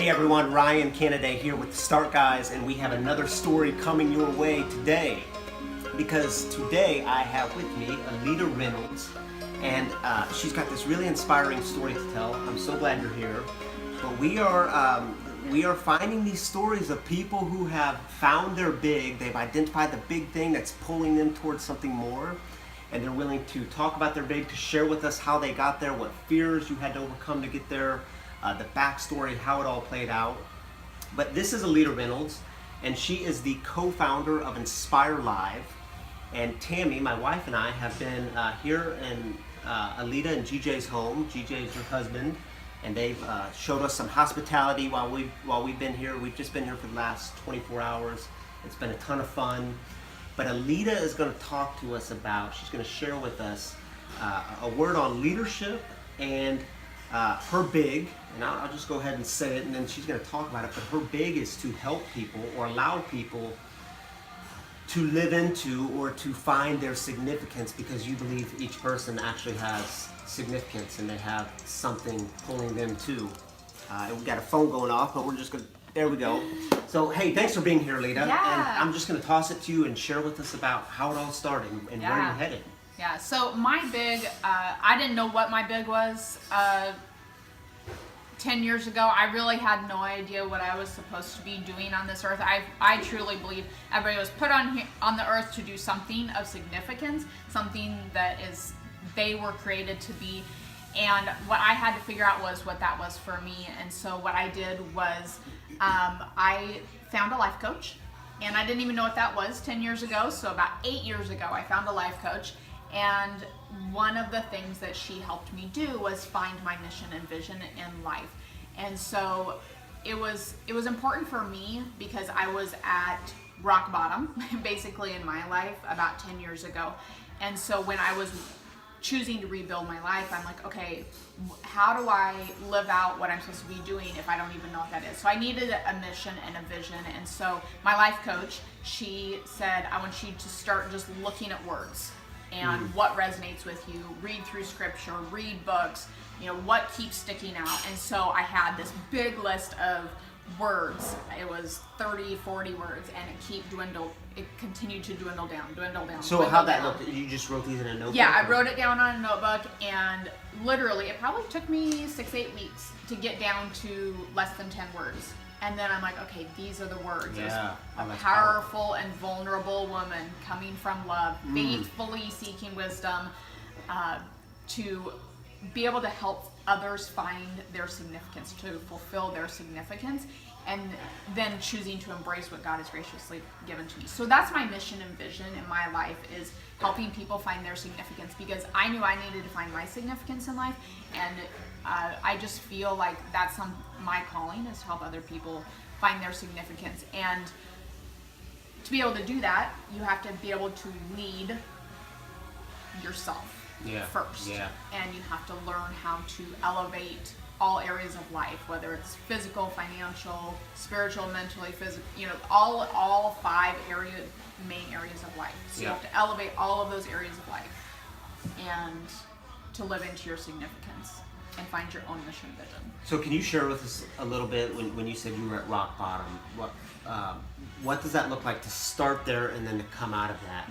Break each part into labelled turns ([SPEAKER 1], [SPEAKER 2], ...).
[SPEAKER 1] Hey everyone, Ryan Canada here with the Start Guys, and we have another story coming your way today. Because today I have with me Alita Reynolds, and she's got this really inspiring story to tell. I'm so glad you're here. But we are finding these stories of people who have found their big. They've identified the big thing that's pulling them towards something more, and they're willing to talk about their big, to share with us how they got there, what fears you had to overcome to get there, the backstory, how it all played out. But this is Alita Reynolds, and she is the co-founder of Inspire Live. And Tammy, my wife, and I have been here in Alita and GJ's home. GJ is her husband, and they've showed us some hospitality while we've been here. We've just been here for the last 24 hours. It's been a ton of fun. But Alita is going to talk to us about, she's going to share with us a word on leadership and her big, and I'll just go ahead and say it, and then she's going to talk about it. But her big is to help people or allow people to live into or to find their significance, because you believe each person actually has significance and they have something pulling them too. We got a phone going off, but we're just going to, there we go. So, hey, thanks for being here, Alita.
[SPEAKER 2] Yeah.
[SPEAKER 1] And I'm just going to toss it to you and share with us about how it all started and where you're headed.
[SPEAKER 2] Yeah, so my big, I didn't know what my big was 10 years ago. I really had no idea what I was supposed to be doing on this earth. I truly believe everybody was put on the earth to do something of significance, something that is they were created to be. And what I had to figure out was what that was for me. And so what I did was I found a life coach, and I didn't even know what that was 10 years ago. So about 8 years ago, I found a life coach. And one of the things that she helped me do was find my mission and vision in life. And so it was important for me because I was at rock bottom, basically, in my life about 10 years ago. And so when I was choosing to rebuild my life, I'm like, okay, how do I live out what I'm supposed to be doing if I don't even know what that is? So I needed a mission and a vision. And so my life coach, she said, I want you to start just looking at words and what resonates with you. Read through scripture, read books, what keeps sticking out. And so I had this big list of words. It was 30, 40 words, and it continued to dwindle down.
[SPEAKER 1] So how that looked, you just wrote these in a notebook?
[SPEAKER 2] Yeah, I wrote it down on a notebook, and literally it probably took me 6-8 weeks to get down to less than 10 words. And then I'm like, okay, these are the words.
[SPEAKER 1] Yeah,
[SPEAKER 2] a powerful and vulnerable woman coming from love, faithfully seeking wisdom, to be able to help others find their significance, to fulfill their significance, and then choosing to embrace what God has graciously given to me. So that's my mission and vision in my life, is helping people find their significance, because I knew I needed to find my significance in life, and I just feel like that's my calling, is to help other people find their significance. And to be able to do that, you have to be able to lead yourself first. Yeah. And you have to learn how to elevate all areas of life, whether it's physical, financial, spiritual, mentally, physical, all 5 main areas of life. So you have to elevate all of those areas of life and to live into your significance and find your own mission and vision.
[SPEAKER 1] So can you share with us a little bit, when you said you were at rock bottom, what does that look like to start there and then to come out of that?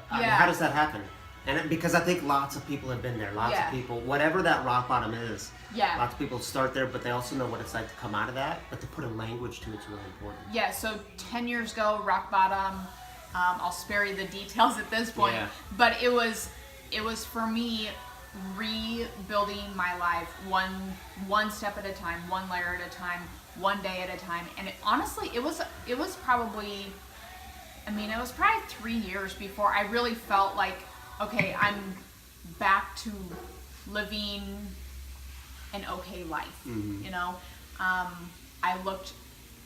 [SPEAKER 1] How does that happen? And because I think lots of people have been there, lots of people, whatever that rock bottom is, lots of people start there, but they also know what it's like to come out of that, but to put a language to it's really important. Yeah,
[SPEAKER 2] so 10 years ago, rock bottom, I'll spare you the details at this point, but it was for me rebuilding my life one step at a time, one layer at a time, one day at a time. And honestly, it was probably 3 years before I really felt like, okay, I'm back to living an okay life. I looked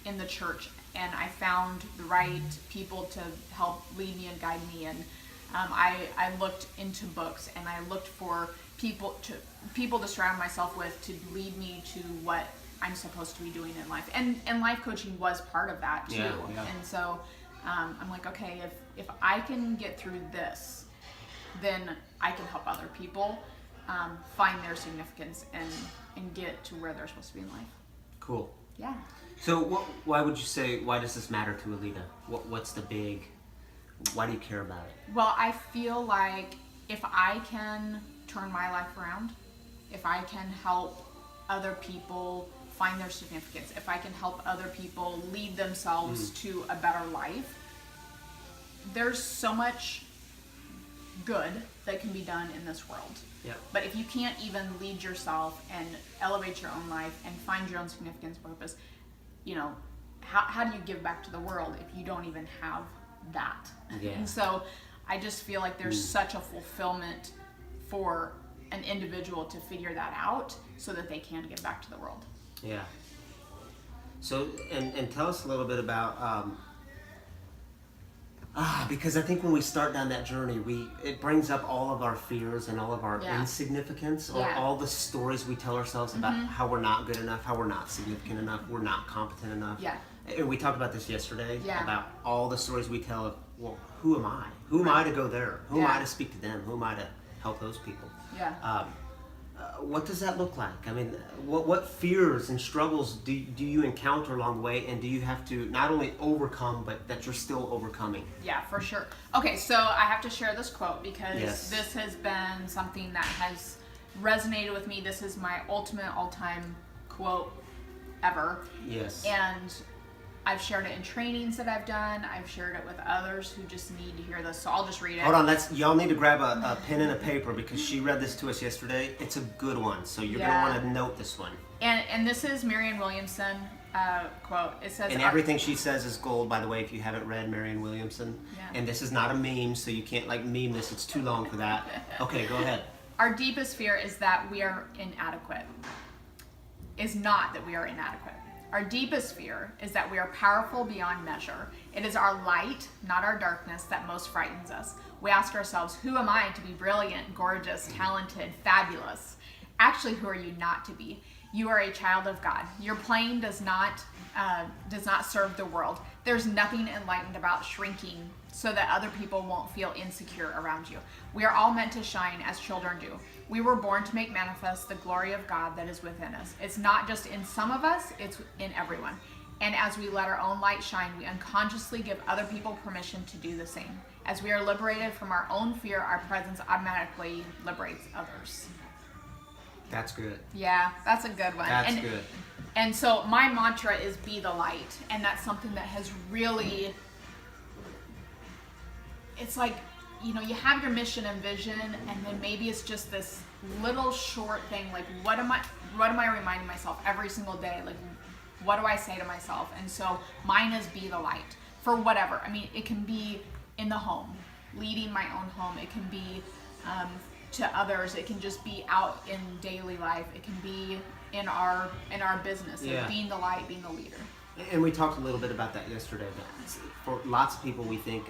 [SPEAKER 2] in the church and I found the right people to help lead me and guide me, and I looked into books, and I looked for people to surround myself with to lead me to what I'm supposed to be doing in life. And life coaching was part of that too. And so I'm like, okay, if I can get through this, then I can help other people find their significance and get to where they're supposed to be in life.
[SPEAKER 1] Cool.
[SPEAKER 2] Yeah.
[SPEAKER 1] So why would you say, why does this matter to Alita? What's the big, why do you care about it?
[SPEAKER 2] Well, I feel like if I can turn my life around, if I can help other people find their significance, if I can help other people lead themselves to a better life, there's so much good that can be done in this world.
[SPEAKER 1] Yep.
[SPEAKER 2] But if you can't even lead yourself and elevate your own life and find your own significance, purpose, you know, how do you give back to the world if you don't even have that?
[SPEAKER 1] Yeah.
[SPEAKER 2] And so I just feel like there's such a fulfillment for an individual to figure that out so that they can give back to the world.
[SPEAKER 1] Yeah. So, and tell us a little bit about, because I think when we start down that journey, it brings up all of our fears and all of our insignificance, or all the stories we tell ourselves about how we're not good enough, how we're not significant enough, we're not competent enough.
[SPEAKER 2] Yeah.
[SPEAKER 1] And we talked about this yesterday,
[SPEAKER 2] Yeah.
[SPEAKER 1] about all the stories we tell of, well, who am I? Who am I to go there? Who am I to speak to them? Who am I to help those people?
[SPEAKER 2] Yeah.
[SPEAKER 1] What does that look like? I mean, what fears and struggles do you encounter along the way, and do you have to not only overcome, but that you're still overcoming?
[SPEAKER 2] Yeah, for sure. Okay, so I have to share this quote because
[SPEAKER 1] Yes.
[SPEAKER 2] this has been something that has resonated with me. This is my ultimate all-time quote ever.
[SPEAKER 1] Yes.
[SPEAKER 2] And I've shared it in trainings that I've done. I've shared it with others who just need to hear this. So I'll just read it.
[SPEAKER 1] Hold on, y'all need to grab a pen and a paper, because she read this to us yesterday. It's a good one, so you're
[SPEAKER 2] Yeah.
[SPEAKER 1] going to want to note this one.
[SPEAKER 2] And this is Marianne Williamson quote. It says,
[SPEAKER 1] And everything she says is gold, by the way, if you haven't read Marianne Williamson.
[SPEAKER 2] Yeah.
[SPEAKER 1] And this is not a meme, so you can't meme this. It's too long for that. Okay, go ahead.
[SPEAKER 2] Our deepest fear is that we are inadequate. Is not that we are inadequate. Our deepest fear is that we are powerful beyond measure. It is our light, not our darkness, that most frightens us. We ask ourselves, who am I to be brilliant, gorgeous, talented, fabulous? Actually, who are you not to be? You are a child of God. Your plane does not serve the world. There's nothing enlightened about shrinking so that other people won't feel insecure around you. We are all meant to shine as children do. We were born to make manifest the glory of God that is within us. It's not just in some of us, it's in everyone. And as we let our own light shine, we unconsciously give other people permission to do the same. As we are liberated from our own fear, our presence automatically liberates others.
[SPEAKER 1] That's good.
[SPEAKER 2] Yeah, that's a good one.
[SPEAKER 1] That's good.
[SPEAKER 2] And so my mantra is be the light. And that's something that has really, it's like, you know, you have your mission and vision, and then maybe it's just this little short thing, like what am I reminding myself every single day? Like, what do I say to myself? And so mine is be the light for whatever. I mean, it can be in the home, leading my own home. It can be to others. It can just be out in daily life. It can be in our business,
[SPEAKER 1] Yeah.
[SPEAKER 2] being the light, being the leader.
[SPEAKER 1] And we talked a little bit about that yesterday, but for lots of people, we think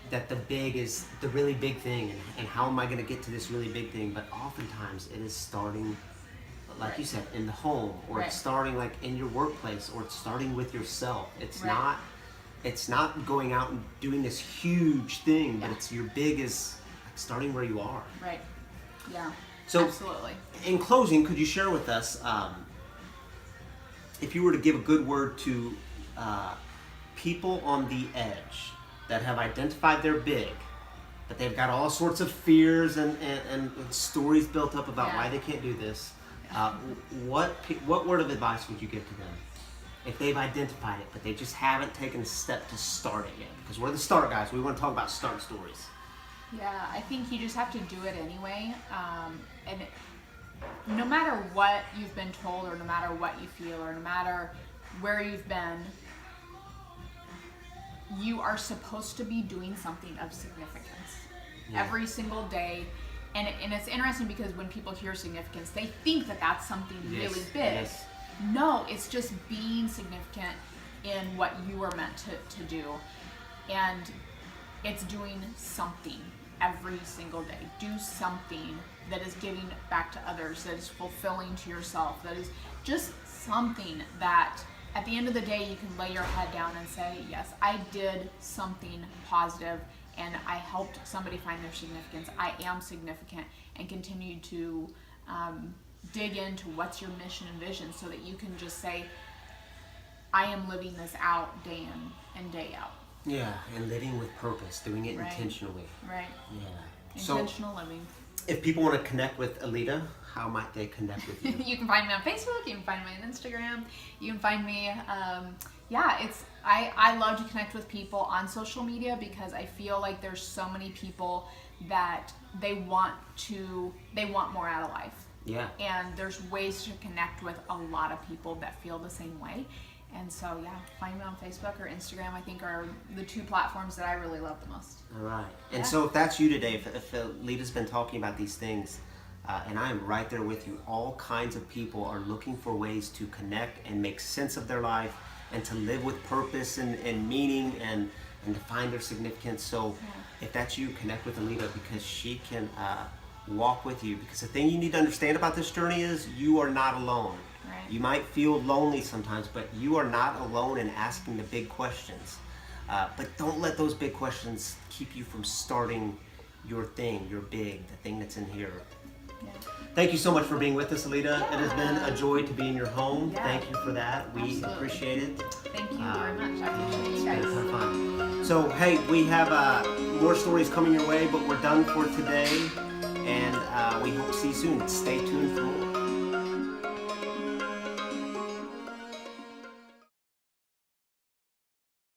[SPEAKER 1] that the big is the really big thing, and how am I going to get to this really big thing? But oftentimes it is starting, like you said, in the home, or it's starting in your workplace, or it's starting with yourself. It's not going out and doing this huge thing, but it's your big is starting where you are.
[SPEAKER 2] Right. Yeah.
[SPEAKER 1] So,
[SPEAKER 2] absolutely.
[SPEAKER 1] In closing, could you share with us, if you were to give a good word to people on the edge that have identified their big, but they've got all sorts of fears and stories built up about why they can't do this, what word of advice would you give to them if they've identified it, but they just haven't taken a step to start it yet? Because we're the start guys. We want to talk about start stories.
[SPEAKER 2] Yeah, I think you just have to do it anyway. No matter what you've been told, or no matter what you feel, or no matter where you've been, you are supposed to be doing something of significance every single day. And it's interesting because when people hear significance, they think that that's something really big.
[SPEAKER 1] Yes.
[SPEAKER 2] No, it's just being significant in what you are meant to do. And it's doing something every single day. Do something that is giving back to others, that is fulfilling to yourself, that is just something that at the end of the day you can lay your head down and say, yes, I did something positive and I helped somebody find their significance. I am significant, and continue to dig into what's your mission and vision so that you can just say, I am living this out day in and day out.
[SPEAKER 1] Yeah, and living with purpose, doing it
[SPEAKER 2] Right.
[SPEAKER 1] intentionally.
[SPEAKER 2] Right.
[SPEAKER 1] Yeah.
[SPEAKER 2] Intentional living.
[SPEAKER 1] If people want to connect with Alita, how might they connect with you?
[SPEAKER 2] You can find me on Facebook. You can find me on Instagram. You can find me. I love to connect with people on social media because I feel like there's so many people that they want more out of life.
[SPEAKER 1] Yeah.
[SPEAKER 2] And there's ways to connect with a lot of people that feel the same way. And so, yeah, find me on Facebook or Instagram, I think, are the two platforms that I really love the most.
[SPEAKER 1] All right. And
[SPEAKER 2] Yeah.
[SPEAKER 1] so if that's you today, if Alita's been talking about these things, and I am right there with you, all kinds of people are looking for ways to connect and make sense of their life and to live with purpose and meaning and to find their significance. So if that's you, connect with Alita because she can walk with you. Because the thing you need to understand about this journey is you are not alone.
[SPEAKER 2] Right.
[SPEAKER 1] You might feel lonely sometimes, but you are not alone in asking the big questions. But don't let those big questions keep you from starting your thing, your big, the thing that's in here.
[SPEAKER 2] Yeah.
[SPEAKER 1] Thank you so much for being with us, Alita. It has been a joy to be in your home.
[SPEAKER 2] Yeah.
[SPEAKER 1] Thank you for that. We
[SPEAKER 2] Absolutely.
[SPEAKER 1] appreciate it.
[SPEAKER 2] Thank you very much. I appreciate
[SPEAKER 1] It's
[SPEAKER 2] you
[SPEAKER 1] been
[SPEAKER 2] guys.
[SPEAKER 1] kind of fun. So, hey, we have more stories coming your way, but we're done for today. And we hope to see you soon. Stay tuned for more.